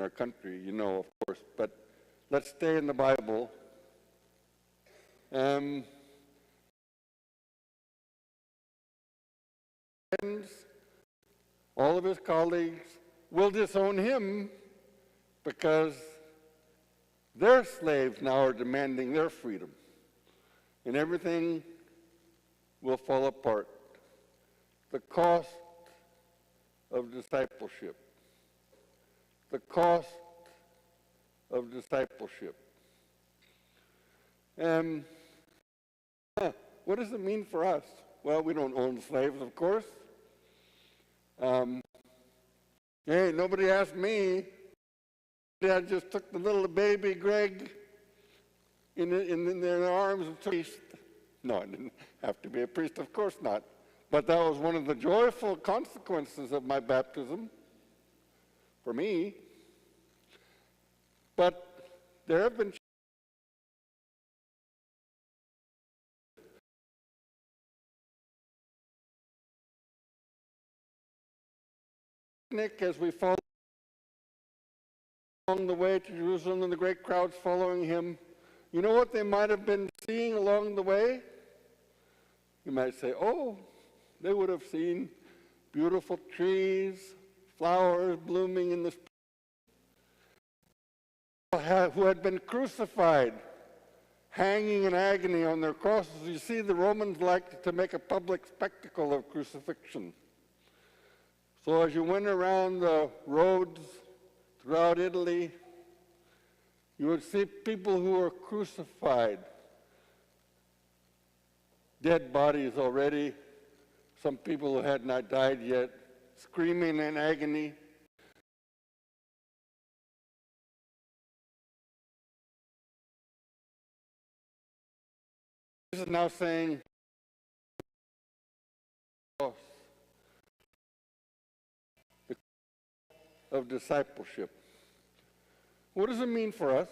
in our country, you know, of course, but let's stay in the Bible. All of his colleagues will disown him because their slaves now are demanding their freedom, and everything will fall apart. The cost of discipleship. The cost of discipleship. And what does it mean for us? Well, we don't own slaves, of course. Hey, nobody asked me. Dad just took the little baby Greg in their arms and priest. No, I didn't have to be a priest, of course not. But that was one of the joyful consequences of my baptism for me. But there have been as we follow along the way to Jerusalem and the great crowds following him. You know what they might have been seeing along the way? You might say, oh, they would have seen beautiful trees, flowers blooming in the spring, who had been crucified, hanging in agony on their crosses. You see, the Romans liked to make a public spectacle of crucifixion. So as you went around the roads throughout Italy, you would see people who were crucified, dead bodies already, some people who had not died yet, screaming in agony. This is now saying, of discipleship. What does it mean for us?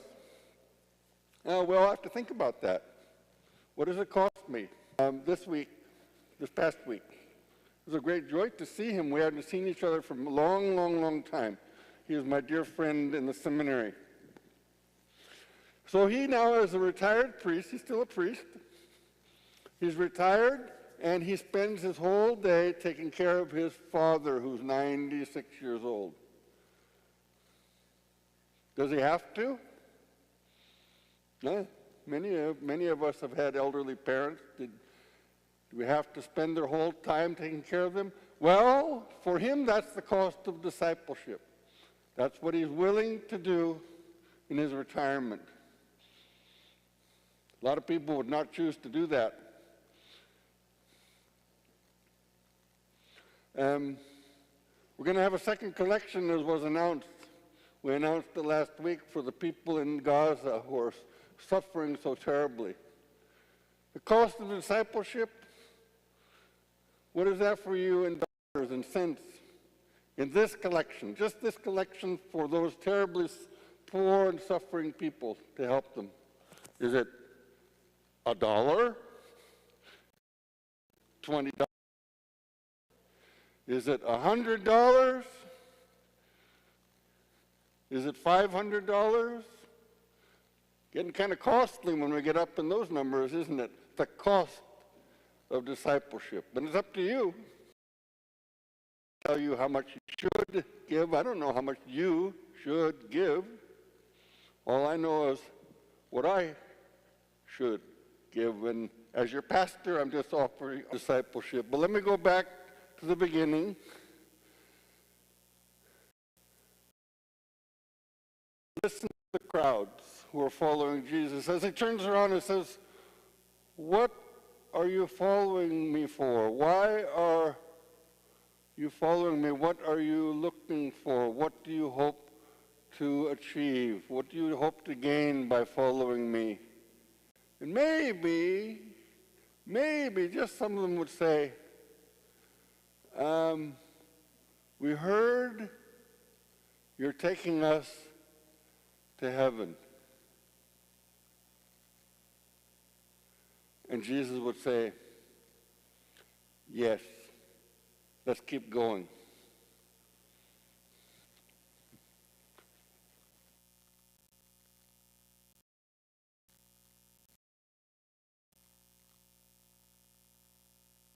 We'll have to think about that. What does it cost me? This past week, it was a great joy to see him. We hadn't seen each other for a long, long, long time. He was my dear friend in the seminary. So he now is a retired priest. He's still a priest. He's retired, and he spends his whole day taking care of his father, who's 96 years old. Does he have to? No. Many of us have had elderly parents. Do we have to spend their whole time taking care of them? Well, for him, that's the cost of discipleship. That's what he's willing to do in his retirement. A lot of people would not choose to do that. We're going to have a second collection, as was announced. We announced it last week for the people in Gaza who are suffering so terribly. The cost of discipleship, what is that for you in dollars and cents? In this collection, just this collection for those terribly poor and suffering people to help them. Is it $1? $20? Is it $100? Is it $500? Getting kind of costly when we get up in those numbers, isn't it? The cost of discipleship. But it's up to you. Tell you how much you should give. I don't know how much you should give. All I know is what I should give. And as your pastor, I'm just offering discipleship. But let me go back to the beginning. Listen to the crowds who are following Jesus. As he turns around and says, what are you following me for? Why are you following me? What are you looking for? What do you hope to achieve? What do you hope to gain by following me? And maybe just some of them would say, we heard you're taking us to heaven. And Jesus would say, yes, let's keep going.